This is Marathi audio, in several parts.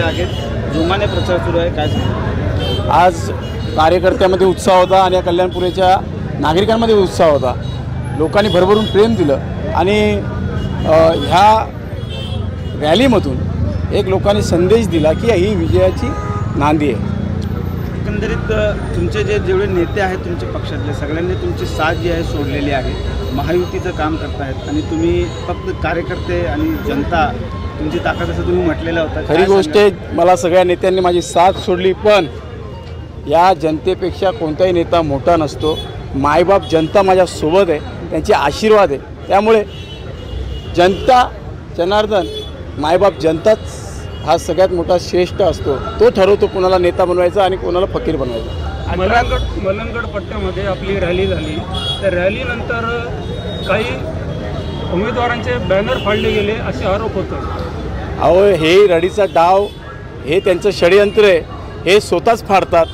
आहेत, जोमाने प्रचार सुरू आहे, काय सांगता? आज कार्यकर्त्यामध्ये उत्साह होता आणि या कल्याणपुरीच्या नागरिकांमध्ये उत्साह होता। लोकांनी भरभरून प्रेम दिलं आणि ह्या रॅलीमधून एक लोकांनी संदेश दिला की ही विजयाची नांदी आहे। एकंदरीत तुमचे जेवढे नेते आहेत तुमच्या पक्षातले सगळ्यांनी तुमची साथ जी आहे सोडलेली आहे, महायुतीचं काम करतायत आणि तुम्ही फक्त कार्यकर्ते आणि जनता तुमची ताकद असं तुम्ही म्हटलेलं होतं। खरी गोष्ट आहे, मला सगळ्या नेत्यांनी माझी साथ सोडली, पण या जनतेपेक्षा कोणताही नेता मोठा नसतो। मायबाप जनता माझ्या सोबत आहे, त्यांचे आशीर्वाद आहे, त्यामुळे जनता जनार्दन मायबाप जनताच हा सगळ्यात मोठा श्रेष्ठ असतो। तो ठरवतो कोणाला नेता बनवायचा आणि कोणाला फकीर बनवायचा। मलंगड पट्ट्यामध्ये आपली रॅली झाली, त्या रॅलीनंतर काही उमेदवारांचे बॅनर फाडले गेले असे आरोप होतात। अहो, हे रडीचा डाव, हे त्यांचं षडयंत्र आहे, हे स्वतःच फाडतात,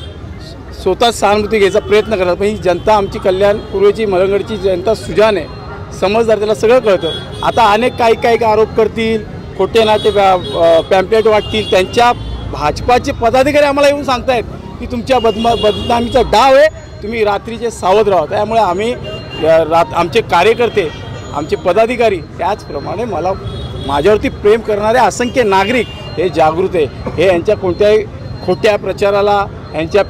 स्वतःच सहानुभूती घ्यायचा प्रयत्न करतात। पण ही जनता आमची कल्याण पूर्वेची मलंगडची जनता सुजान आहे, समजदार, त्याला सगळं कळतं। आता अनेक काही आरोप करतील, खोटे नाटे पॅम्पलेट वाटतील, त्यांच्या भाजपाचे पदाधिकारी आम्हाला येऊन सांगतायत की तुमच्या बदनामीचा डाव आहे, तुम्ही रात्रीचे सावध राहा। त्यामुळे आम्ही आमचे कार्यकर्ते, आमचे पदाधिकारी, त्याचप्रमाणे माझ्यावरती प्रेम करणारे असंख्य नागरिक हे जागृत आहे। हे यांच्या कोणत्याही खोट्या प्रचाराला, यांच्या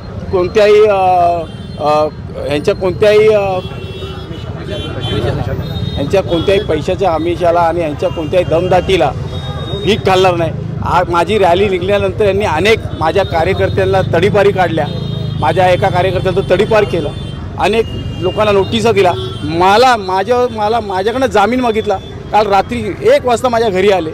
कोणत्याही पैशाच्या आमिषाला आणि यांच्या कोणत्याही दमदाटीला भीक घालणार नाही। माझी रॅली निघाल्यानंतर यांनी अनेक माझ्या कार्यकर्त्यांना तडीपारी काढल्या, माझ्या एका कार्यकर्त्याचं तडीपार केलं, अनेक लोकांना नोटिसा दिला, मला माझ्याकडनं जामीन मागितला। काल रात्री 1 वाजता माझ्या घरी आले।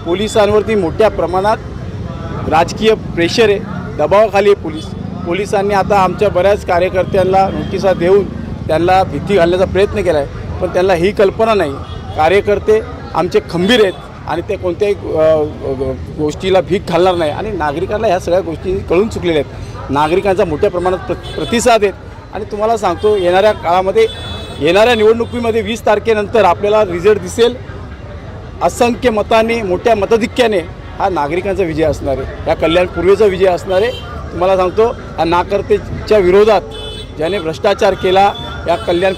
पोलिसांवरती मोठ्या प्रमाणात राजकीय प्रेशर आहे, दबावाखाली आहे पोलिसांनी आता आमच्या बऱ्याच कार्यकर्त्यांना नोटिसा देऊन त्यांना भीती घालण्याचा प्रयत्न केला आहे, पण त्यांना ही कल्पना नाही। कार्यकर्ते आमचे खंबीर आहेत आणि ते कोणत्याही गोष्टीला भीक घालणार नाही आणि नागरिकांना ह्या सगळ्या गोष्टी कळून चुकलेल्या आहेत। नागरिकांचा मोठ्या प्रमाणात प्रतिसाद आहेत आणि तुम्हाला सांगतो, येणाऱ्या काळामध्ये, येणाऱ्या निवडणुकीमध्ये 20 तारखेनंतर आपल्याला रिझल्ट दिसेल। असंख्य मतांनी, मोठ्या मताधिक्याने हा नागरिकांचा विजय असणार आहे, या कल्याण पूर्वेचा विजय असणार आहे। तुम्हाला सांगतो, या नाकर्तेच्या विरोधात ज्याने भ्रष्टाचार केला, या कल्याण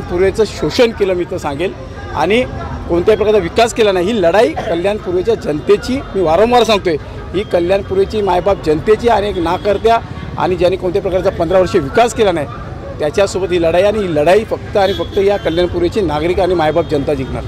पूर्वेचं शोषण केलं मी तर सांगेल, आणि कोणत्याही प्रकारचा विकास केला नाही। ही लढाई कल्याण पूर्वेच्या जनतेची, मी वारंवार सांगतोय, ही कल्याण पूर्वेची मायबाप जनतेची आणि एक नाकर्त्या आणि ज्याने कोणत्याही प्रकारचा 15 वर्षे विकास केला नाही त्याच्यासोबत ही लढाई, आणि ही लढाई फक्त आणि फक्त या कल्याण पूर्वेची नागरिक आणि मायबाप जनता जिंकणार।